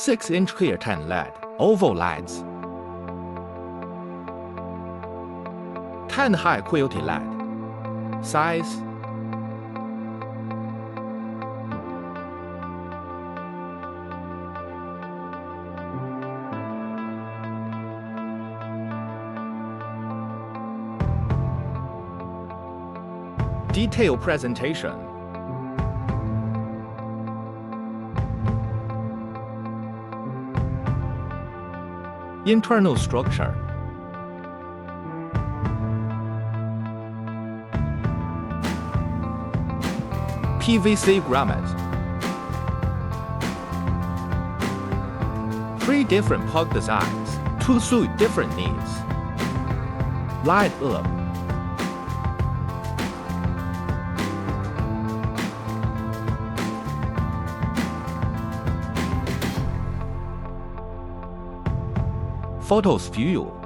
6-inch clear tan LED, oval lights. 10 high quality LED. Size. Detailed presentation. Internal structure. PVC grommet. 3 different plug designs to suit different needs. Light up. Photos view.